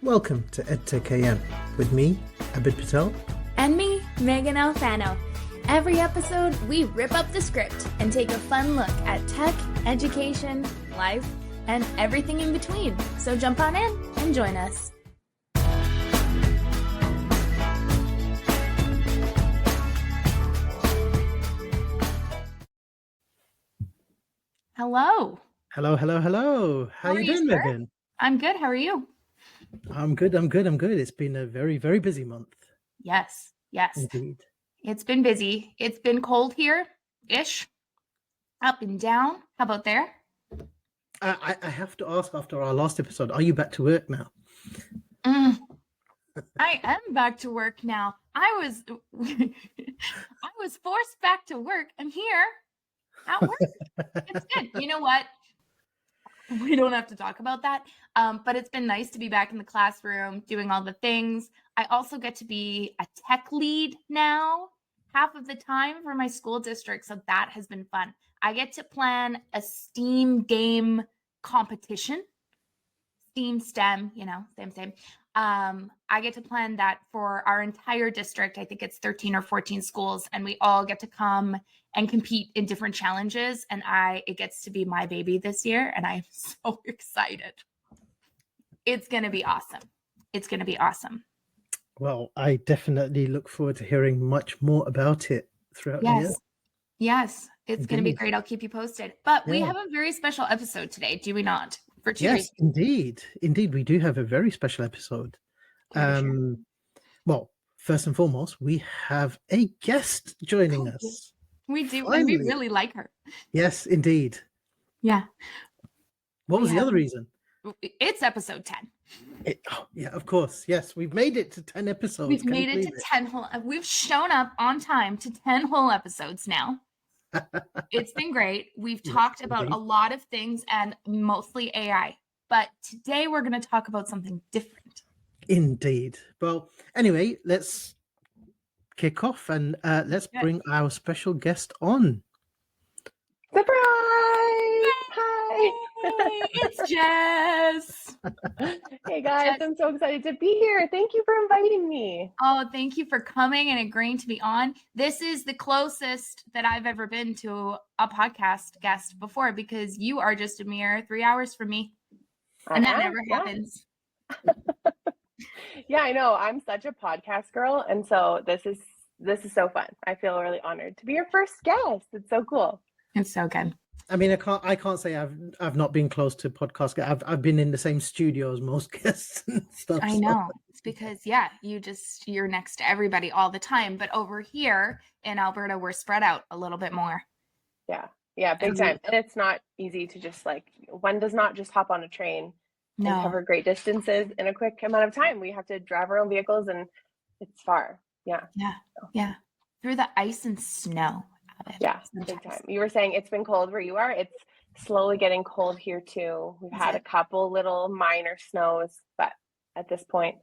Welcome to EdTech AM with me, Abid Patel. And me, Megan Alfano. Every episode, we rip up the script and take a fun look at tech, education, life, and everything in between. So jump on in and join us. Hello. Hello. How you doing, sir? Megan? I'm good. How are you? I'm good. It's been a very, very busy month. Yes. Indeed. It's been busy. It's been cold here-ish. Up and down. How about there? I have to ask, after our last episode, are you back to work now? I am back to work now. I was forced back to work. I'm here at work. It's good. You know what? We don't have to talk about that. But it's been nice to be back in the classroom doing all the things. I also get to be a tech lead now, half of the time for my school district. So that has been fun. I get to plan a STEAM game competition. STEAM, STEM, same. I get to plan that for our entire district. I think it's 13 or 14 schools, and we all get to come and compete in different challenges. And it gets to be my baby this year, and I'm so excited. It's going to be awesome. Well, I definitely look forward to hearing much more about it throughout the year. Yes, it's going to be great. I'll keep you posted. But we have a very special episode today, do we not? For two reasons. Indeed, we do have a very special episode. Well, first and foremost, we have a guest joining us. We do, Finally. And we really like her. Yes, indeed. Yeah. What was the other reason? It's episode 10. Yeah, of course. Yes, we've made it to 10 episodes. We've made it to 10 whole. We've shown up on time to 10 whole episodes now. It's been great. We've talked about a lot of things and mostly AI. But today we're going to talk about something different. Indeed. Well, anyway, let's kick off and let's bring our special guest on. Surprise! Hi! It's Jess. Hey guys, Jess. I'm so excited to be here. Thank you for inviting me. Oh, thank you for coming and agreeing to be on. This is the closest that I've ever been to a podcast guest before, because you are just a mere 3 hours from me. And that never happens. Yeah, I know. I'm such a podcast girl, and so this is so fun. I feel really honored to be your first guest. It's so cool. It's so good. I mean, I can't say I've not been close to podcast. I've been in the same studio as most guests and stuff. I know. It's because you're next to everybody all the time. But over here in Alberta, we're spread out a little bit more. Yeah, big time. And it's not easy to just one does not just hop on a train and cover great distances in a quick amount of time. We have to drive our own vehicles, and it's far. Yeah. Through the ice and snow. Yeah, big time. You were saying it's been cold where you are. It's slowly getting cold here too. We've had a couple little minor snows, but at this point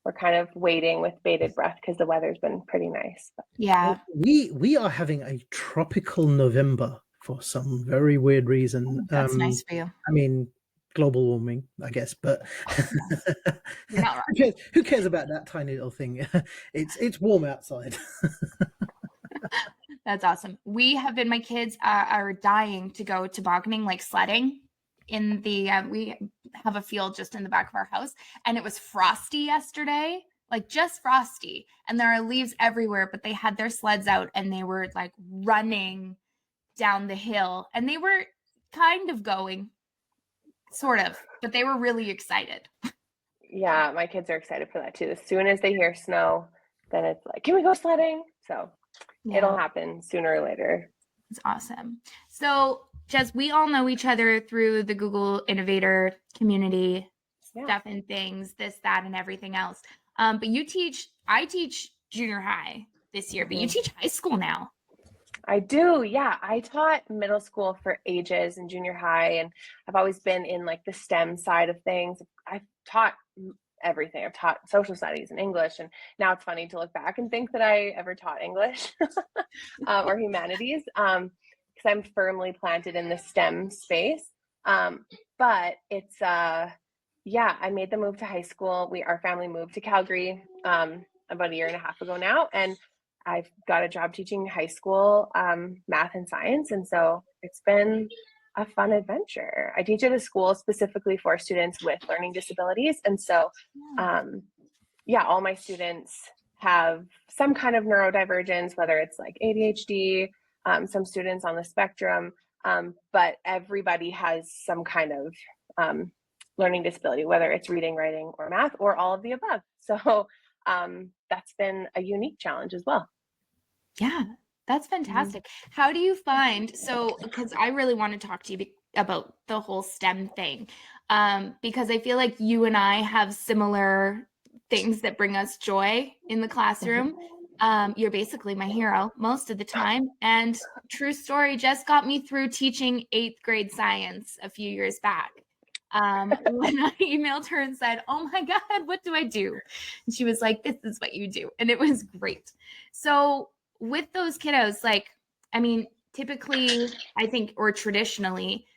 we're kind of waiting with bated breath because the weather's been pretty nice. Yeah. We are having a tropical November for some very weird reason. That's nice for you. I mean, global warming, I guess, but You're not wrong. Who cares about that tiny little thing? It's warm outside. That's awesome. My kids are dying to go tobogganing, like sledding in the, we have a field just in the back of our house, and it was frosty yesterday, like just frosty. And there are leaves everywhere, but they had their sleds out and they were like running down the hill, and they were kind of going, sort of, but they were really excited. Yeah, my kids are excited for that too. As soon as they hear snow, then it's like, can we go sledding? So it'll happen sooner or later. It's awesome. So, Jess, we all know each other through the Google Innovator community stuff and things, this, that, and everything else. But I teach junior high this year, but you teach high school now. I do. Yeah. I taught middle school for ages and junior high, and I've always been in the STEM side of things. I've taught everything. I've taught social studies and English, and now it's funny to look back and think that I ever taught English or humanities, because I'm firmly planted in the STEM space. But it's yeah, I made the move to high school. Our family moved to Calgary about a year and a half ago now, and I've got a job teaching high school math and science, and so it's been a fun adventure. I teach at a school specifically for students with learning disabilities, and so yeah, all my students have some kind of neurodivergence, whether it's like ADHD, some students on the spectrum, but everybody has some kind of learning disability, whether it's reading, writing, or math, or all of the above. So that's been a unique challenge as well. Yeah, that's fantastic. How do you find, because I really want to talk to you about the whole STEM thing, because I feel like you and I have similar things that bring us joy in the classroom. You're basically my hero most of the time. And true story, Jess got me through teaching 8th grade science a few years back. When I emailed her and said, "Oh my God, what do I do?" And she was like, "This is what you do." And it was great. So with those kiddos, like, I mean, typically, I think, or traditionally,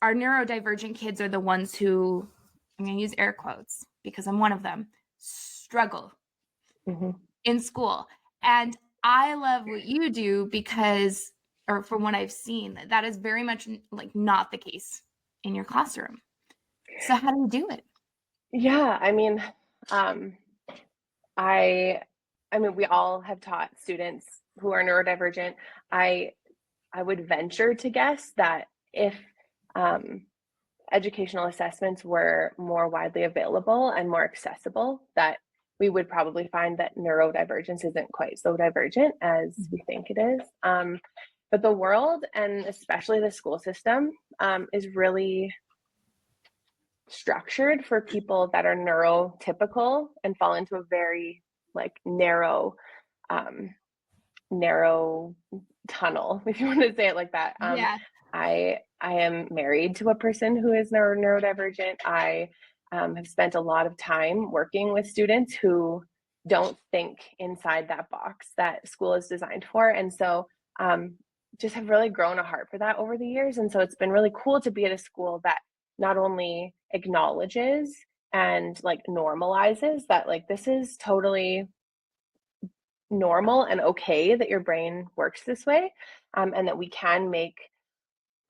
our neurodivergent kids are the ones who, I'm going to use air quotes because I'm one of them, struggle in school. And I love what you do because, or from what I've seen, that is very much like not the case in your classroom. So how do you do it? Yeah, I mean, we all have taught students who are neurodivergent. I would venture to guess that if educational assessments were more widely available and more accessible, that we would probably find that neurodivergence isn't quite so divergent as we think it is. But the world, and especially the school system, is really structured for people that are neurotypical and fall into a very like narrow tunnel, if you want to say it like that. Yeah. I am married to a person who is neurodivergent. I have spent a lot of time working with students who don't think inside that box that school is designed for, and so just have really grown a heart for that over the years. And so it's been really cool to be at a school that not only acknowledges and like normalizes that like this is totally normal and okay that your brain works this way, and that we can make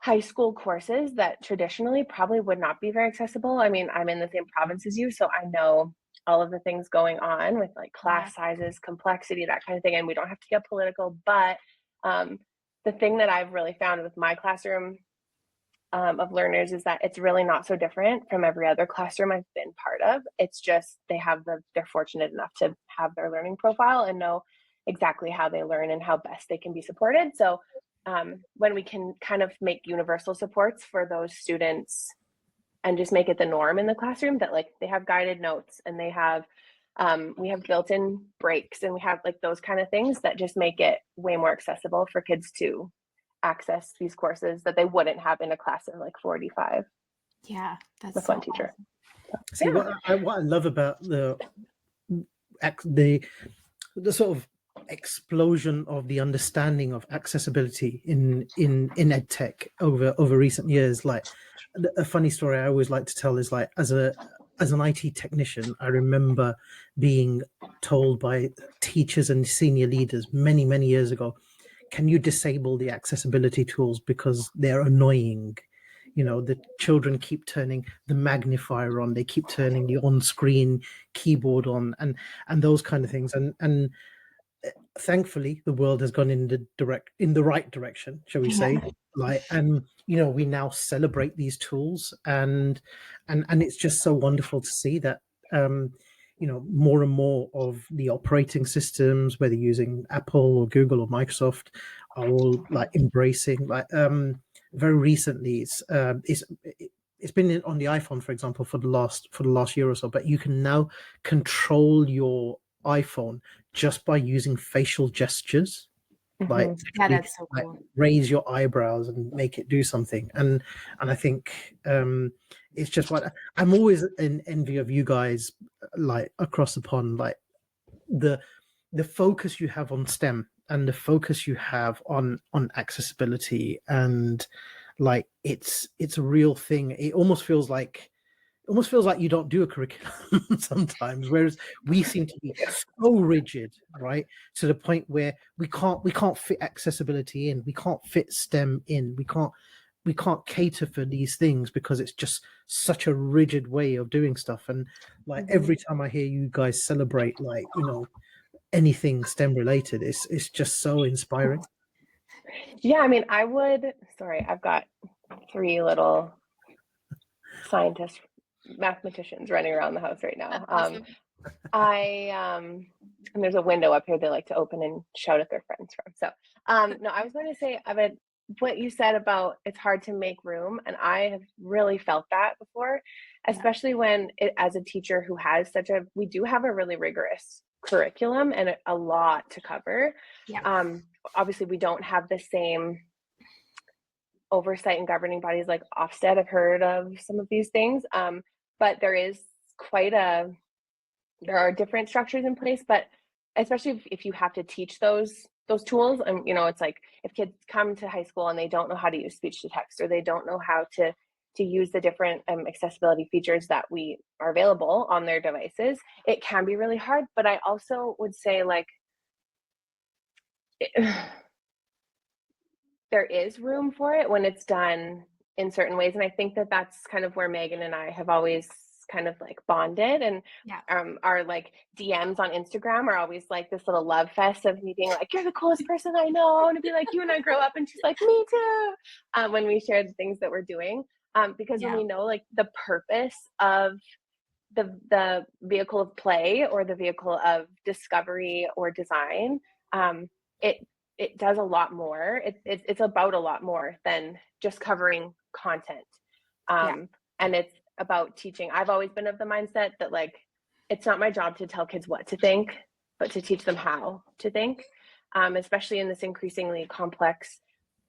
high school courses that traditionally probably would not be very accessible. I mean, I'm in the same province as you, so I know all of the things going on with like class sizes, complexity, that kind of thing, and we don't have to get political, but the thing that I've really found with my classroom of learners is that it's really not so different from every other classroom I've been part of. It's just they're fortunate enough to have their learning profile and know exactly how they learn and how best they can be supported. So when we can kind of make universal supports for those students and just make it the norm in the classroom, that like they have guided notes and they have we have built-in breaks and we have like those kind of things that just make it way more accessible for kids to access these courses that they wouldn't have in a class of like 45. Yeah, that's with so one teacher. awesome. See, Yeah. what I love about the sort of explosion of the understanding of accessibility in EdTech over recent years. Like a funny story I always like to tell is like as an IT technician, I remember being told by teachers and senior leaders many years ago, can you disable the accessibility tools because they're annoying? You know, the children keep turning the magnifier on, they keep turning the on-screen keyboard on, and those kind of things. And thankfully, the world has gone in the right direction, shall we say? Like, and you know, we now celebrate these tools, and it's just so wonderful to see that. You know, more and more of the operating systems, whether using Apple or Google or Microsoft, are all like embracing. Like very recently, it's been on the iPhone, for example, for the last year or so. But you can now control your iPhone just by using facial gestures. Like, Yeah, that's so cool. like raise your eyebrows and make it do something, and I think it's just what I'm always in envy of you guys, like across the pond, like the focus you have on STEM and the focus you have on accessibility, and like it's a real thing. It almost feels like almost feels like you don't do a curriculum sometimes, whereas we seem to be so rigid, right, to the point where we can't fit accessibility in, we can't fit STEM in, we can't cater for these things because it's just such a rigid way of doing stuff. And like every time I hear you guys celebrate, like, you know, anything STEM related, it's just so inspiring. Yeah, I mean, sorry, I've got 3 little scientists, mathematicians running around the house right now. Awesome. And there's a window up here they like to open and shout at their friends from. So, no, I was going to say about what you said about it's hard to make room. And I have really felt that before, especially when as a teacher who has we do have a really rigorous curriculum and a lot to cover. Yeah. Obviously we don't have the same oversight and governing bodies like Ofsted. I've heard of some of these things. But there is there are different structures in place, but especially if you have to teach those tools, and you know, it's like if kids come to high school and they don't know how to use speech to text, or they don't know how to use the different accessibility features that we are available on their devices, it can be really hard. But I also would say like there is room for it when it's done in certain ways. And I think that that's kind of where Megan and I have always kind of like bonded. And our like DMs on Instagram are always like this little love fest of me being like, you're the coolest person I know. I want to be like you when I grow up. And she's like, me too. When we share the things that we're doing. Because when we know like the purpose of the vehicle of play or the vehicle of discovery or design, it does a lot more. It's about a lot more than just covering content. And it's about teaching. I've always been of the mindset that like, it's not my job to tell kids what to think, but to teach them how to think, especially in this increasingly complex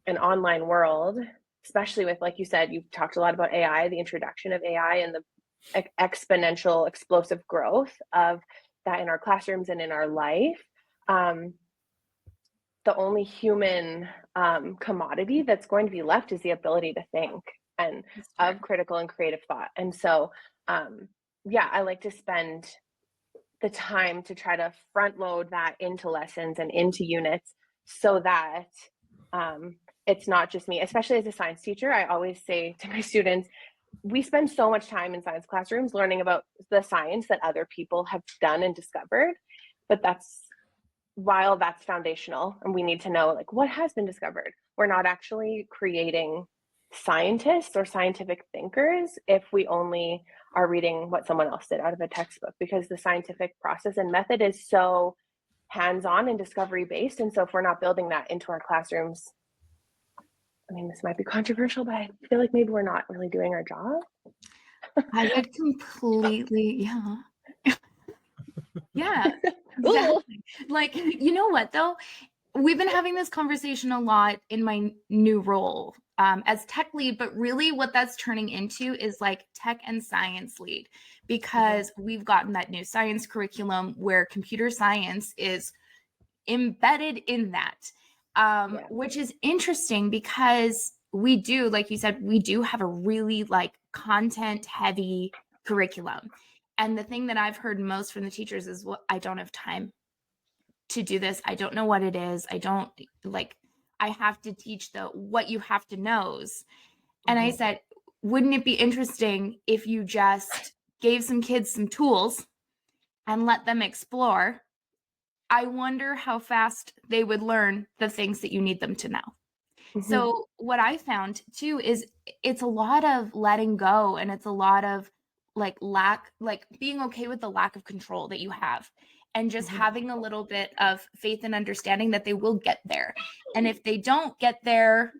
and online world, especially with, like you said, you've talked a lot about AI, the introduction of AI and the exponential explosive growth of that in our classrooms and in our life. The only human commodity that's going to be left is the ability to think and of critical and creative thought. And so, I like to spend the time to try to front load that into lessons and into units so that it's not just me, especially as a science teacher. I always say to my students, we spend so much time in science classrooms learning about the science that other people have done and discovered, but while that's foundational and we need to know like what has been discovered, we're not actually creating scientists or scientific thinkers if we only are reading what someone else did out of a textbook, because the scientific process and method is so hands-on and discovery based. And so if we're not building that into our classrooms, I mean, this might be controversial, but I feel like maybe we're not really doing our job. I would completely, yeah, exactly. Like, you know what though? We've been having this conversation a lot in my new role as tech lead, but really what that's turning into is like tech and science lead, because we've gotten that new science curriculum where computer science is embedded in that, which is interesting because we do, like you said, we do have a really like content heavy curriculum. And the thing that I've heard most from the teachers is, well, I don't have time to do this. I don't know what it is. I have to teach the what you have to knows. And I said, wouldn't it be interesting if you just gave some kids some tools and let them explore? I wonder how fast they would learn the things that you need them to know. So what I found too is it's a lot of letting go, and it's a lot of like being okay with the lack of control that you have, and just having a little bit of faith and understanding that they will get there. And if they don't get there,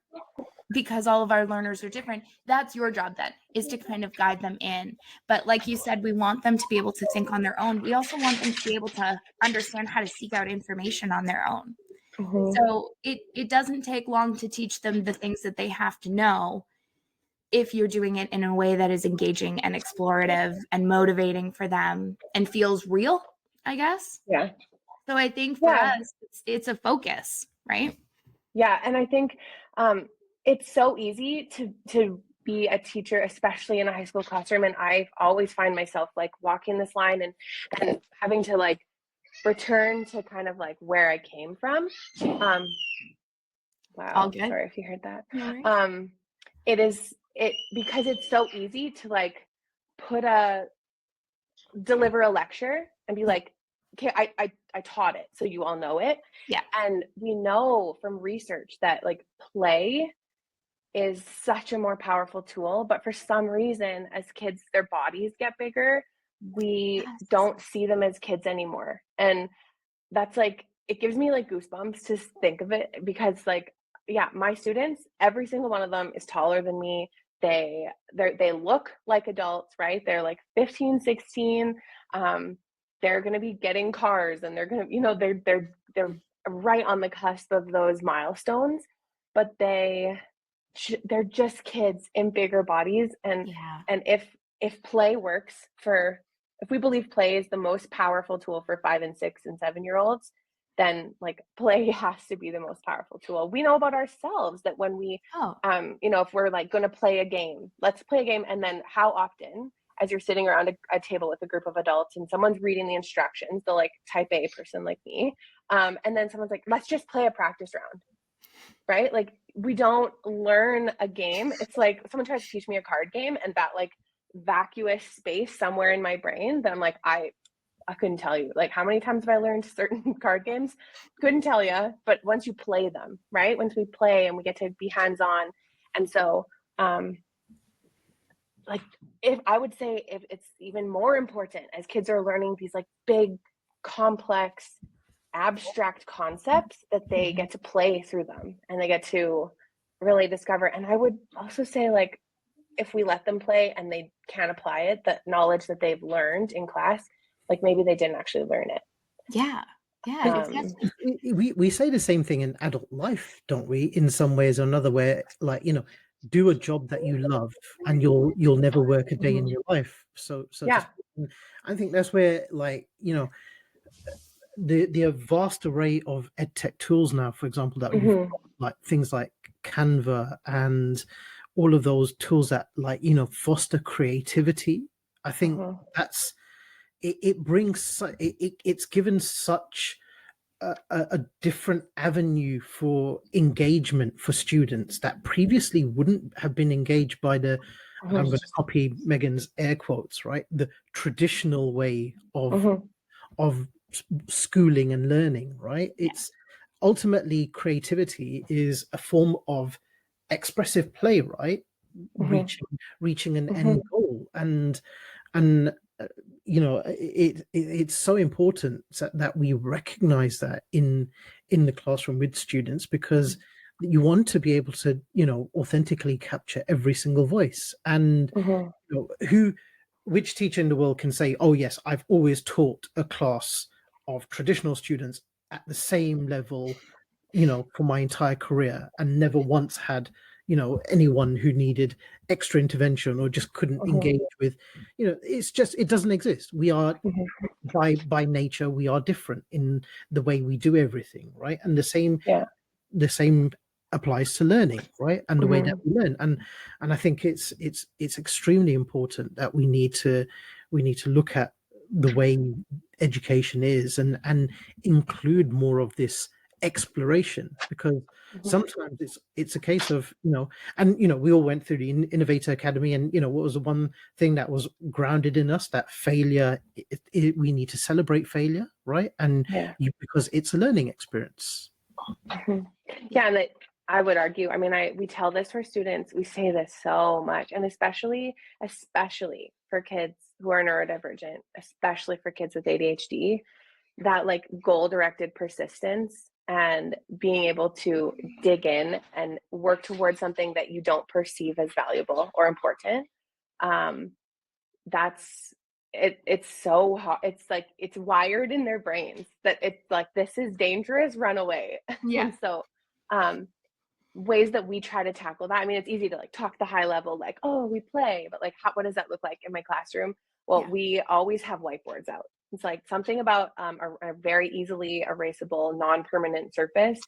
because all of our learners are different, that's your job then, is to kind of guide them in. But like you said, we want them to be able to think on their own. We also want them to be able to understand how to seek out information on their own. So it doesn't take long to teach them the things that they have to know if you're doing it in a way that is engaging and explorative and motivating for them and feels real, I guess. Yeah. So I think for us, it's a focus, right? Yeah. And I think it's so easy to be a teacher, especially in a high school classroom. And I always find myself like walking this line and having to like return to kind of like where I came from. Wow, All good. sorry if you heard that. No worries. It because it's so easy to like deliver a lecture and be like, okay, I taught it, so you all know it. Yeah. And we know from research that like play is such a more powerful tool, but for some reason, as kids, their bodies get bigger, we Yes. don't see them as kids anymore. And that's like, it gives me like goosebumps to think of it, because like, yeah, my students, every single one of them is taller than me. They look like adults, right? They're like 15, 16. They're going to be getting cars, and they're going to, you know, they're right on the cusp of those milestones, but they're just kids in bigger bodies. And Yeah. and if play works if we believe play is the most powerful tool for 5 and 6 and 7-year-olds, then like play has to be the most powerful tool. We know about ourselves that when we you know, if we're like going to play a game, let's play a game. And then how often, as you're sitting around a table with a group of adults and someone's reading the instructions, the like type A person like me, and then someone's like, let's just play a practice round, right? Like, we don't learn a game. It's like someone tries to teach me a card game, and that like vacuous space somewhere in my brain that I'm like, I couldn't tell you like how many times have I learned certain card games, couldn't tell you. But once you play them, right, once we play and we get to be hands-on. And so like, if I would say, if it's even more important as kids are learning these like big, complex, abstract concepts, that they get to play through them and they get to really discover. And I would also say, like, if we let them play and they can apply it, the knowledge that they've learned in class, like maybe they didn't actually learn it. Yeah. Yeah, exactly. We say the same thing in adult life, don't we? In some ways or another, where like, you know, do a job that you love and you'll never work a day in your life. So Yeah. I think that's where, like, you know, the vast array of EdTech tools now, for example, that we've got, like things like Canva and all of those tools that, like, you know, foster creativity. I think that's it brings it's given such a different avenue for engagement for students that previously wouldn't have been engaged by the, I'm going to copy Megan's air quotes, right, the traditional way of schooling and learning, right? It's ultimately, creativity is a form of expressive play, right? Reaching an end goal. And you know, it's so important that we recognize that in the classroom with students, because you want to be able to, you know, authentically capture every single voice. And you know, which teacher in the world can say, oh yes, I've always taught a class of traditional students at the same level, you know, for my entire career, and never once had, you know, anyone who needed extra intervention or just couldn't engage with, you know, it's just, it doesn't exist. We are by nature, we are different in the way we do everything, right? And the same applies to learning, right? And the way that we learn. And I think it's extremely important that we need to look at the way education is and include more of this exploration, because sometimes it's a case of, you know, and you know, we all went through the Innovator Academy, and you know, what was the one thing that was grounded in us, that failure, we need to celebrate failure, right? And because it's a learning experience. Yeah, and that, I would argue, I mean, we tell this for students, we say this so much, and especially for kids who are neurodivergent, especially for kids with ADHD, that like goal-directed persistence and being able to dig in and work towards something that you don't perceive as valuable or important. That's it's so hard. It's like, it's wired in their brains that it's like, this is dangerous, run away. Yeah. And so ways that we try to tackle that, I mean, it's easy to like talk the high level, like, oh, we play, but like, what does that look like in my classroom? Well, we always have whiteboards out. It's like something about a very easily erasable, non-permanent surface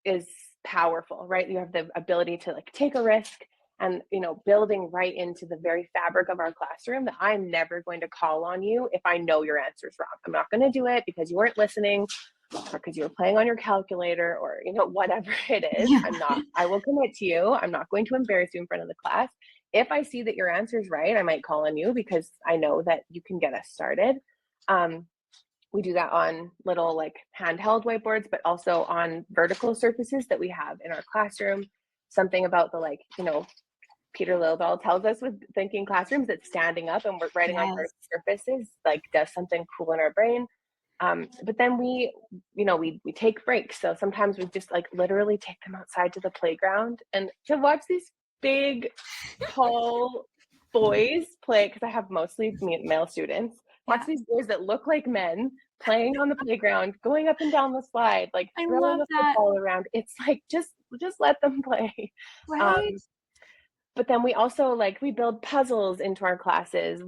is powerful, right? You have the ability to like take a risk and, building right into the very fabric of our classroom that I'm never going to call on you if I know your answer's wrong. I'm not going to do it because you weren't listening or because you were playing on your calculator or, whatever it is. Yeah. I will commit to you. I'm not going to embarrass you in front of the class. If I see that your answer's right, I might call on you because I know that you can get us started. We do that on little like handheld whiteboards, but also on vertical surfaces that we have in our classroom. Something about the Peter Lildahl tells us with thinking classrooms that standing up and we're writing on vertical surfaces does something cool in our brain. But then we take breaks. So sometimes we just literally take them outside to the playground and to watch these big, tall boys play, because I have mostly male students. Watch these boys that look like men playing on the playground, going up and down the slide, throwing a football around. It's just let them play. Right. But then we also we build puzzles into our classes.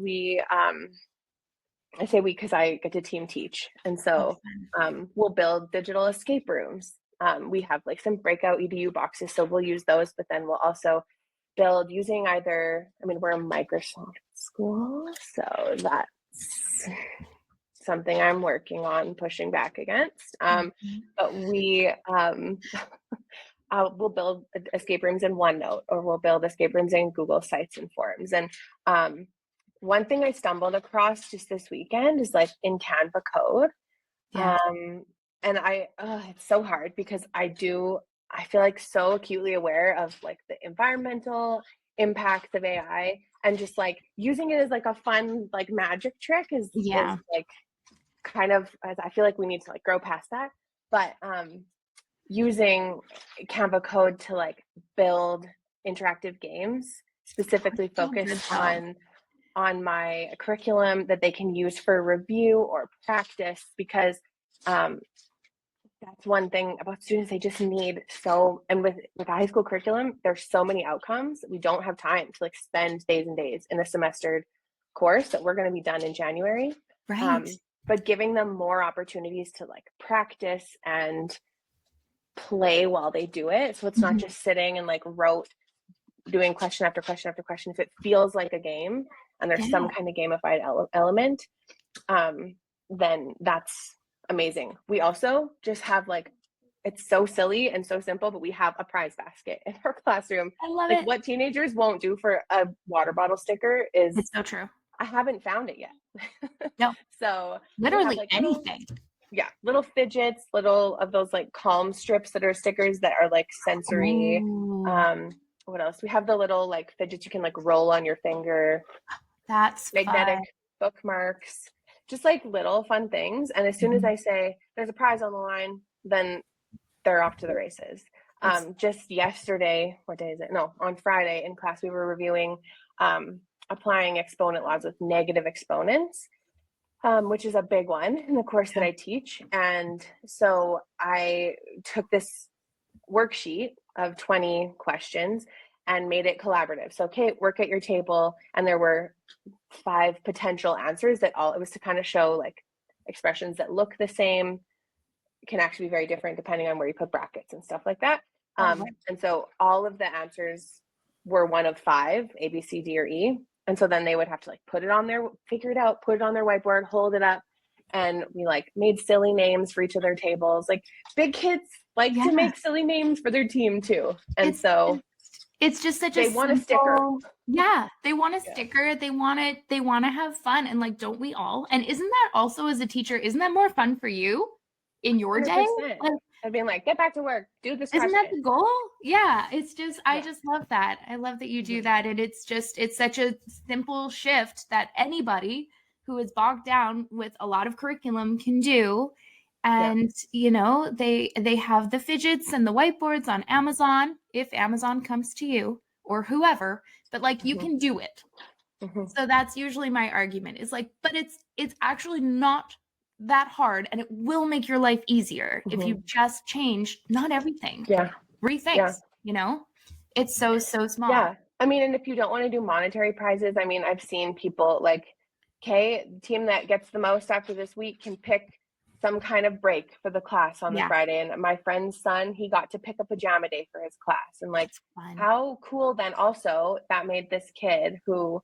I say we because I get to team teach. And so we'll build digital escape rooms. We have some breakout EDU boxes, so we'll use those, but then we'll also build using we're a Microsoft school, so that's something I'm working on pushing back against. But we'll build escape rooms in OneNote, or we'll build escape rooms in Google Sites and Forms. And one thing I stumbled across just this weekend is in Canva code. And it's so hard because I feel so acutely aware of the environmental impacts of AI, and just using it as a fun magic trick is kind of, I feel we need to grow past that. But using Canva code to build interactive games specifically focused on my curriculum that they can use for review or practice, because that's one thing about students. They just need and with a high school curriculum, there's so many outcomes. We don't have time to spend days and days in a semestered course that we're going to be done in January. Right. But giving them more opportunities to practice and play while they do it. So it's not just sitting and doing question after question after question. If it feels like a game and there's some kind of gamified element, then that's amazing. We also just have it's so silly and so simple, but we have a prize basket in our classroom. I love it. What teenagers won't do for a water bottle sticker is, it's so true. I haven't found it yet. No. So literally anything. Little fidgets, little of those calm strips that are stickers that are sensory. What else? We have the little fidgets you can roll on your finger. That's magnetic fun. bookmarks, just little fun things. And as soon as I say there's a prize on the line, then they're off to the races. Just yesterday, what day is it? No, on Friday in class, we were reviewing applying exponent laws with negative exponents, which is a big one in the course that I teach. And so I took this worksheet of 20 questions and made it collaborative. So, okay, work at your table. And there were 5 potential answers it was to kind of show expressions that look the same can actually be very different depending on where you put brackets and stuff like that. And so all of the answers were one of 5, A, B, C, D, or E. And so then they would have to put it on their, figure it out, put it on their whiteboard, hold it up. And we made silly names for each of their tables. Big kids to make silly names for their team too. And it's just such they want a sticker. Yeah, they want a sticker. They want to have fun. And don't we all? And isn't that also, as a teacher, isn't that more fun for you in your 100%. Day? I'd be get back to work, do this. Isn't that the goal? Yeah, it's just, I just love that. I love that you do that. And it's such a simple shift that anybody who is bogged down with a lot of curriculum can do. And, they have the fidgets and the whiteboards on Amazon, if Amazon comes to you or whoever, but you can do it. So that's usually my argument is but it's actually not that hard, and it will make your life easier if you just change, not everything. 3 things, it's so small. Yeah. And if you don't want to do monetary prizes, I've seen people okay, the team that gets the most after this week can pick some kind of break for the class on the Yeah. Friday. And my friend's son, he got to pick a pajama day for his class. And like, That's fun. how cool then also that made this kid who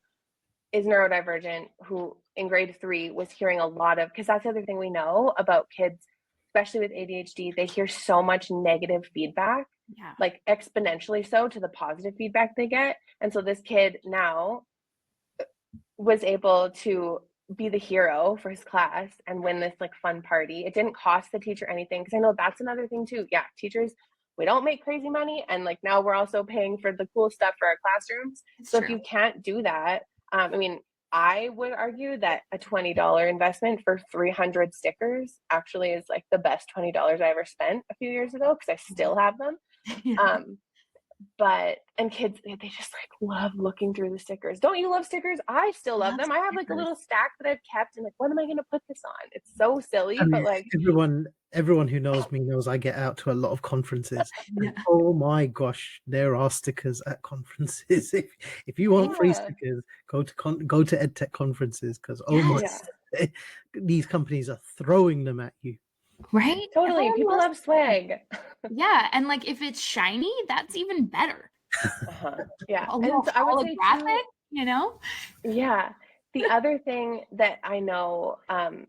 is neurodivergent, who in grade 3 was hearing a lot of, because that's the other thing we know about kids, especially with ADHD, they hear so much negative feedback, Yeah. like exponentially so to the positive feedback they get. And so this kid now was able to be the hero for his class and win this like fun party. It didn't cost the teacher anything, because I know that's another thing too. Yeah, teachers, we don't make crazy money, and like now we're also paying for the cool stuff for our classrooms. It's So true. if you can't do that, I mean, I would argue that a $20 investment for 300 stickers actually is like the best $20 I ever spent a few years ago, because I still have them. Yeah. But and kids, they just like love looking through the stickers. Don't you love stickers? I still love them. I have like a little stack that I've kept, and like, what am I going to put this on? It's so silly, but like everyone who knows me knows I get out to a lot of conferences. Yeah. Oh my gosh, there are stickers at conferences. If you want free Yeah. stickers, go to EdTech conferences, because oh my, Yeah. these companies are throwing them at you. Right? Totally. Everyone People loves love swag. Yeah, and like if it's shiny, that's even better. Yeah. A And little so I would say holographic, too, you know? yeah. The other thing that I know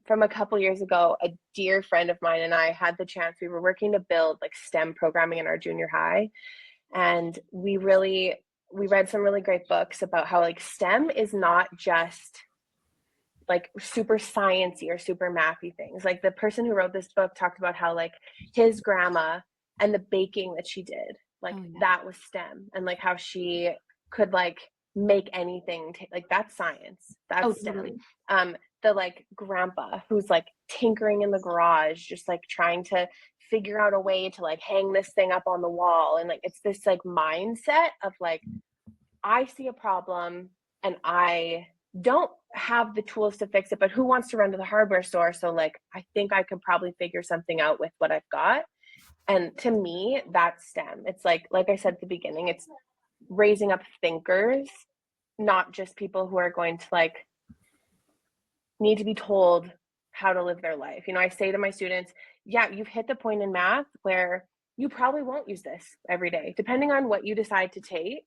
from a couple years ago, a dear friend of mine and I had the chance, we were working to build like STEM programming in our junior high. And we read some really great books about how like STEM is not just like super sciencey or super mathy things. Like the person who wrote this book talked about how like his grandma and the baking that she did, like that was STEM, and like how she could like make anything like that's science. That's STEM. Totally. The like grandpa who's like tinkering in the garage, just like trying to figure out a way to like hang this thing up on the wall. And like it's this like mindset of like, I see a problem and I don't have the tools to fix it, but who wants to run to the hardware store? So like, I think I could probably figure something out with what I've got. And to me, that's STEM. It's like I said at the beginning, it's raising up thinkers, not just people who are going to like need to be told how to live their life. You know, I say to my students, yeah, you've hit the point in math where you probably won't use this every day, depending on what you decide to take.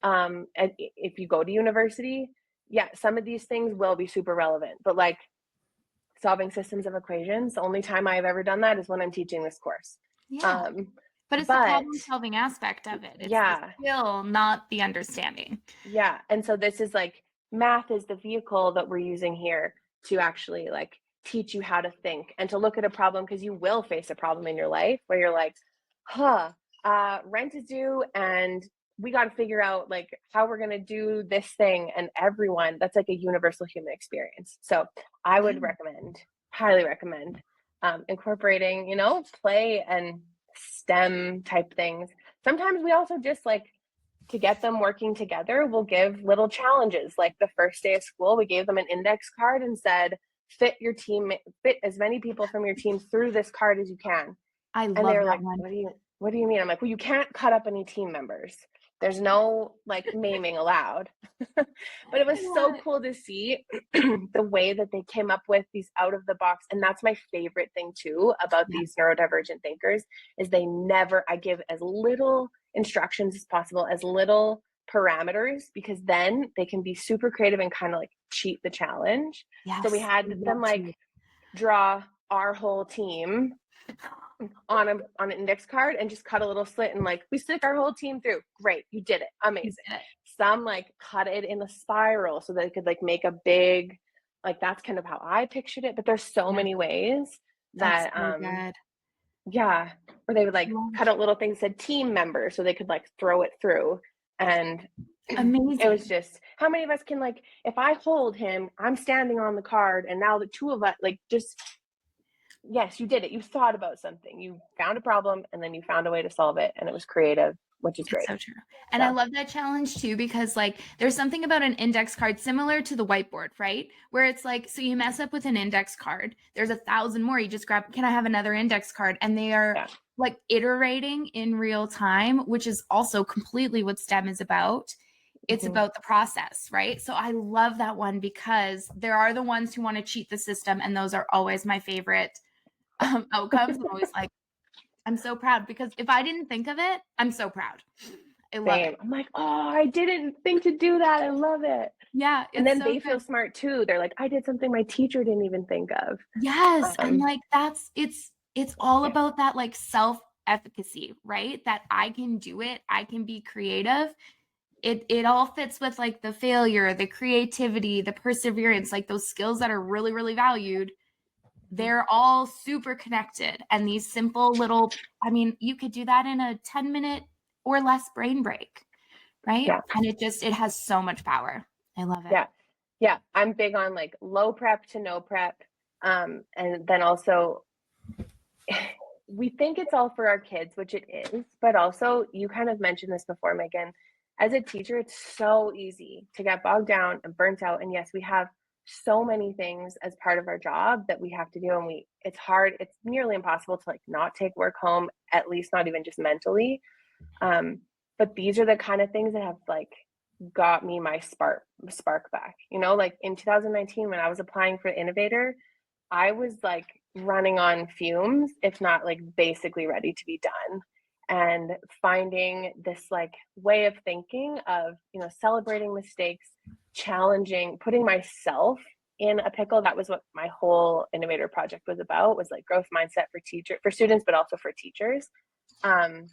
And if you go to university, yeah, some of these things will be super relevant, but like solving systems of equations, the only time I've ever done that is when I'm teaching this course. Yeah. But it's the problem solving aspect of it. It's the skill, not the understanding. Yeah. And so this is like, math is the vehicle that we're using here to actually like teach you how to think and to look at a problem, because you will face a problem in your life where you're like, rent is due and we got to figure out like how we're going to do this thing. And everyone, that's like a universal human experience. So I would highly recommend incorporating, you know, play and STEM type things. Sometimes we also just like, to get them working together, we'll give little challenges. Like the first day of school, we gave them an index card and said, fit as many people from your team through this card as you can. And they were like, one. What do you mean? I'm like, well, you can't cut up any team members. There's no like maiming allowed. But it was so cool to see the way that they came up with these out of the box. And that's my favorite thing too about these neurodivergent thinkers is I give as little instructions as possible, as little parameters, because then they can be super creative and kind of like cheat the challenge. So we had them like draw our whole team on an index card and just cut a little slit and like we stick our whole team through. Great, you did it, amazing. Some like cut it in a spiral so they could like make a big, like that's kind of how I pictured it. But there's so many ways that where they would like cut out little things that said team member so they could like throw it through. And amazing. It was just, how many of us can like, if I hold him, I'm standing on the card and now the two of us like just, yes, you did it. You thought about something. You found a problem and then you found a way to solve it. And it was creative, which is great. So true. And I love that challenge too, because like there's something about an index card similar to the whiteboard, right? Where it's like, so you mess up with an index card, there's 1,000 more. You just grab, can I have another index card? And they are like iterating in real time, which is also completely what STEM is about. It's about the process, right? So I love that one because there are the ones who want to cheat the system. And those are always my favorite outcomes, I'm always like, I'm so proud, because if I didn't think of it, I'm so proud. I love Same. it. I'm like, oh, I didn't think to do that. I love it. Yeah, And it's then so they feel good. smart too. They're like, I did something my teacher didn't even think of. Yes, and Um, like it's all about that like self-efficacy, right? That I can do it, I can be creative. It all fits with like the failure, the creativity, the perseverance, like those skills that are really, really valued. They're all super connected. And these simple little, I mean, you could do that in a 10-minute or less brain break, right? Yeah. And it has so much power. I love it. Yeah. Yeah. I'm big on like low prep to no prep. And then also, we think it's all for our kids, which it is, but also you kind of mentioned this before, Megan. As a teacher, it's so easy to get bogged down and burnt out. And yes, we have so many things as part of our job that we have to do. And it's hard, it's nearly impossible to like not take work home, at least not even just mentally. But these are the kind of things that have like got me my spark back. You know, like in 2019, when I was applying for Innovator, I was like running on fumes, if not like basically ready to be done. And finding this like way of thinking of, you know, celebrating mistakes, challenging, putting myself in a pickle. That was what my whole Innovator project was about, was like growth mindset for students, but also for teachers. And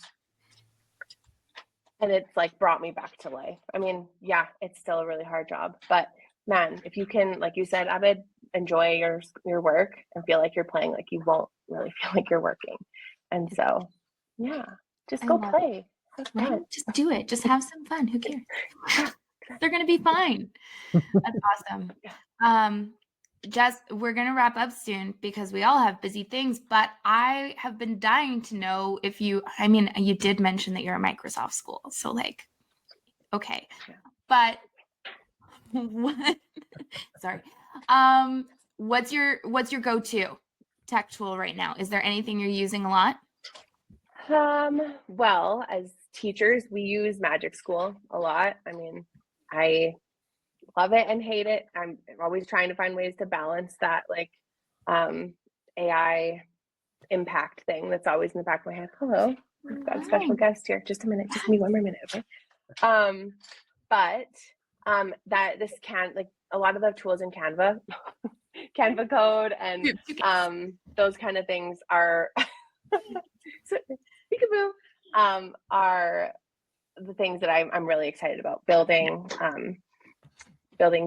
it's like brought me back to life. I mean, yeah, it's still a really hard job, but man, if you can, like you said, Abid, enjoy your work and feel like you're playing, like you won't really feel like you're working. And so, yeah, just go play. Have fun. Right? Just do it. Just have some fun. Who cares? They're going to be fine. That's awesome. Jess, we're going to wrap up soon because we all have busy things, but I have been dying to know if you did mention that you're a Microsoft school. So like, okay, but what, sorry. What's your go-to tech tool right now? Is there anything you're using a lot? Well, as teachers, we use Magic School a lot. I mean, I love it and hate it. I'm always trying to find ways to balance that like AI impact thing that's always in the back of my head. Hello, we've got a special guest here. Just a minute, just give me one more minute, okay? But that this can like a lot of the tools in Canva, Canva code, and those kind of things are peekaboo, are the things that I'm really excited about building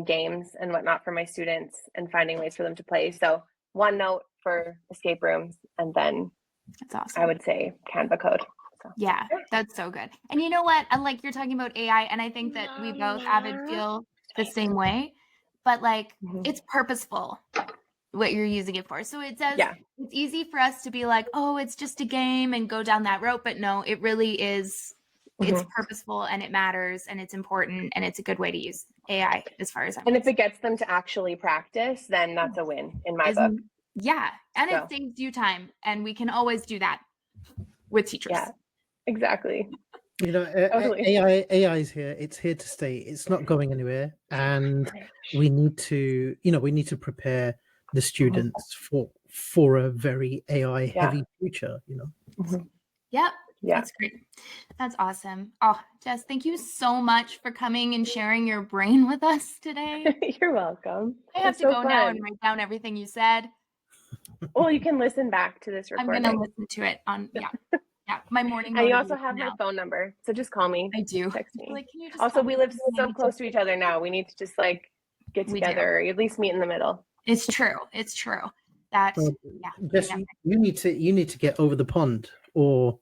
games and whatnot for my students and finding ways for them to play. So OneNote for escape rooms, and then that's awesome. I would say Canva code. So. Yeah, that's so good. And you know what? And like you're talking about AI, and I think that we both feel the same way, but like it's purposeful what you're using it for. So it says it's easy for us to be like, oh, it's just a game and go down that road. But no, it really is. It's purposeful and it matters and it's important and it's a good way to use AI as far as I'm concerned. If it gets them to actually practice, then that's a win in my book. Yeah. And it saves you time. And we can always do that with teachers. Yeah, exactly. You know, AI is here. It's here to stay. It's not going anywhere. And we need to prepare the students for a very AI heavy future, you know. Yep. Yeah. That's great. That's awesome. Oh, Jess, thank you so much for coming and sharing your brain with us today. You're welcome. I have to go now and write down everything you said. Well, you can listen back to this recording. I'm going to listen to it on, my morning. And you also have my phone number. So just call me. I do. Text me. Like, can you just also, we live so close to each other now. We need to just like get together or at least meet in the middle. It's true. It's true. That, Jess, you need to get over the pond or...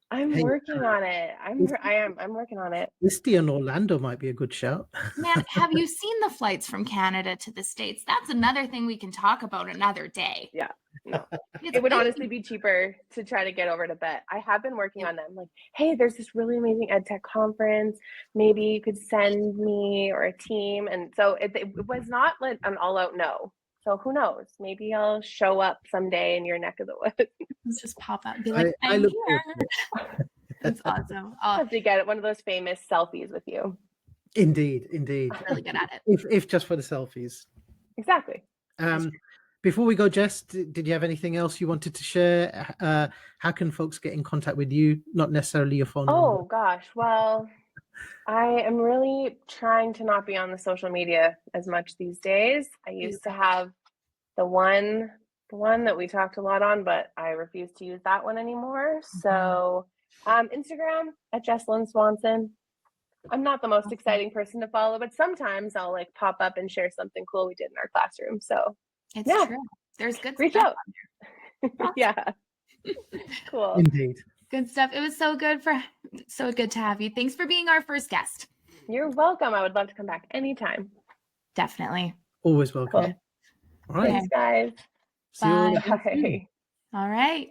I'm working on it. I'm working on it. Misty and Orlando might be a good shout. Man, have you seen the flights from Canada to the States? That's another thing we can talk about another day. Yeah. No. It would honestly be cheaper to try to get over to Bet. I have been working on them. Like, hey, there's this really amazing EdTech conference. Maybe you could send me or a team. And so it was not like an all-out no. So who knows? Maybe I'll show up someday in your neck of the woods. Just pop up and be like, I'm here. That's awesome. I'll have to get one of those famous selfies with you. Indeed. I'm really good at it. If just for the selfies. Exactly. Before we go, Jess, did you have anything else you wanted to share? How can folks get in contact with you? Not necessarily your phone number. Oh gosh, well, I am really trying to not be on the social media as much these days. I used to have the one that we talked a lot on, but I refuse to use that one anymore. So Instagram at Jessilyn Swanson. I'm not the most exciting person to follow, but sometimes I'll like pop up and share something cool we did in our classroom. So It's yeah, true. There's good reach stuff. out. Yeah. Cool. Indeed. Good stuff. It was so good to have you. Thanks for being our first guest. You're welcome. I would love to come back anytime. Definitely. Always welcome. Cool. All right. Thanks, guys. See you all Bye. again soon. Bye. All right.